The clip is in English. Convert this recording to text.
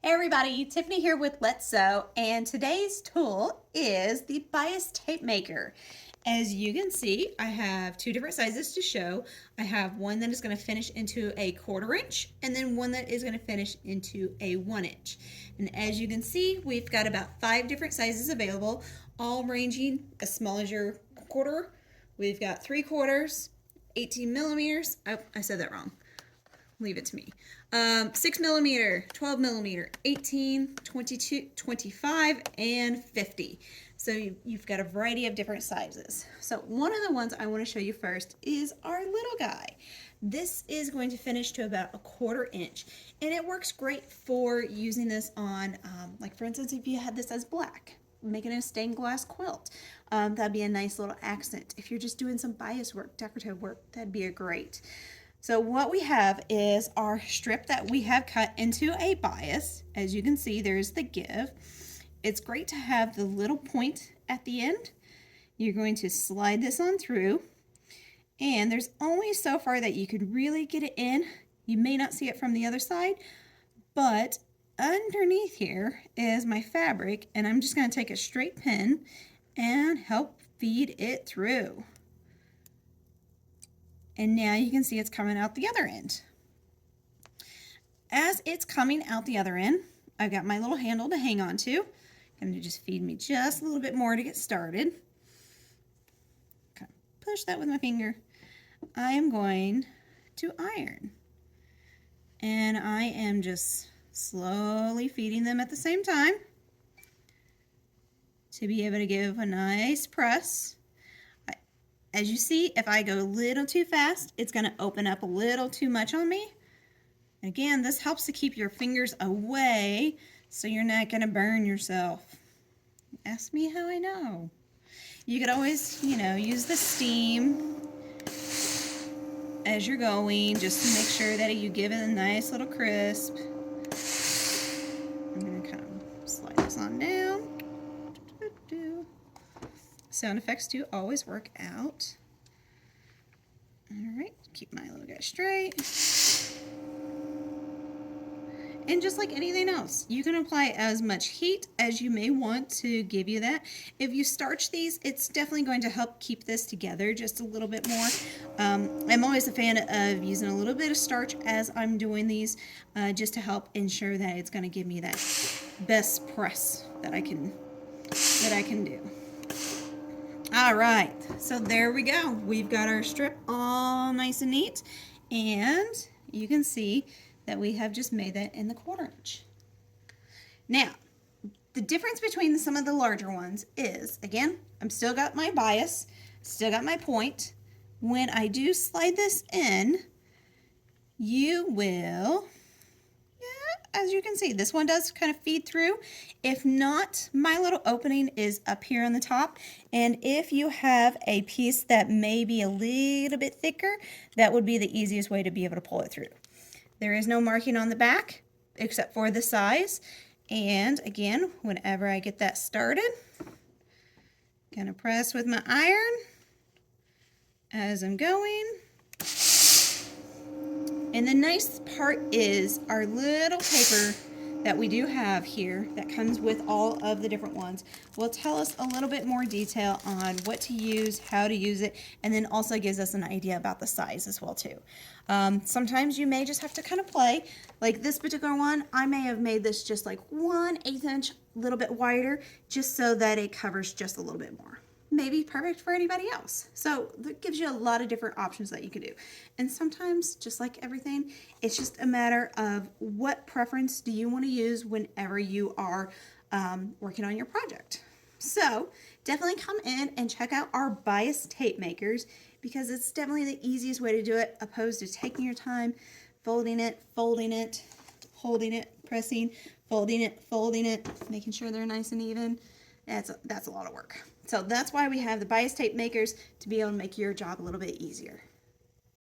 Hey everybody, Tiffany here with Let's Sew, and today's tool is the bias tape maker. As you can see, I have two different sizes to show. I have one that is going to finish into a 1/4 inch and then one that is going to finish into a 1 inch. And as you can see, we've got about 5 different sizes available, all ranging as small as your 1/4. We've got 3/4, 18 millimeters. Oh, I said that wrong. Leave it to me. 6 millimeter, 12 millimeter, 18, 22, 25, and 50. So you've got a variety of different sizes. So one of the ones I want to show you first is our little guy. This is going to finish to about a 1/4 inch, and it works great for using this on, like for instance, if you had this as black, making a stained glass quilt. That'd be a nice little accent. If you're just doing some bias work, decorative work, that'd be a great. So what we have is our strip that we have cut into a bias. As you can see, there's the give. It's great to have the little point at the end. You're going to slide this on through, and there's only so far that you could really get it in. You may not see it from the other side, but underneath here is my fabric, and I'm just going to take a straight pin and help feed it through. And now you can see it's coming out the other end. As it's coming out the other end, I've got my little handle to hang on to. Going to just feed me just a little bit more to get started. Okay, push that with my finger. I am going to iron. And I am just slowly feeding them at the same time to be able to give a nice press. As you see, if I go a little too fast, it's going to open up a little too much on me. Again, this helps to keep your fingers away so you're not going to burn yourself. Ask me how I know. You could always, use the steam as you're going just to make sure that you give it a nice little crisp. I'm going to kind of slide this on down. Sound effects do always work out. All right, keep my little guy straight. And just like anything else, you can apply as much heat as you may want to give you that. If you starch these, it's definitely going to help keep this together just a little bit more. I'm always a fan of using a little bit of starch as I'm doing these, just to help ensure that it's going to give me that best press that I can do. All right, so there we go. We've got our strip all nice and neat, and you can see that we have just made that in the 1/4 inch. Now, the difference between some of the larger ones is, again, I'm still got my bias, still got my point. When I do slide this in, you will, as you can see, this one does kind of feed through. If not, my little opening is up here on the top. And if you have a piece that may be a little bit thicker, that would be the easiest way to be able to pull it through. There is no marking on the back except for the size. And again, whenever I get that started, gonna press with my iron as I'm going. And the nice part is our little paper that we do have here that comes with all of the different ones will tell us a little bit more detail on what to use, how to use it, and then also gives us an idea about the size as well too. Sometimes you may just have to kind of play. Like this particular one, I may have made this just like 1/8 inch, a little bit wider, just so that it covers just a little bit more. Maybe perfect for anybody else. So that gives you a lot of different options that you can do. And sometimes, just like everything, it's just a matter of what preference do you want to use whenever you are working on your project. So definitely come in and check out our bias tape makers, because it's definitely the easiest way to do it, opposed to taking your time, folding it, holding it, pressing, folding it, making sure they're nice and even. That's a lot of work. So that's why we have the bias tape makers, to be able to make your job a little bit easier.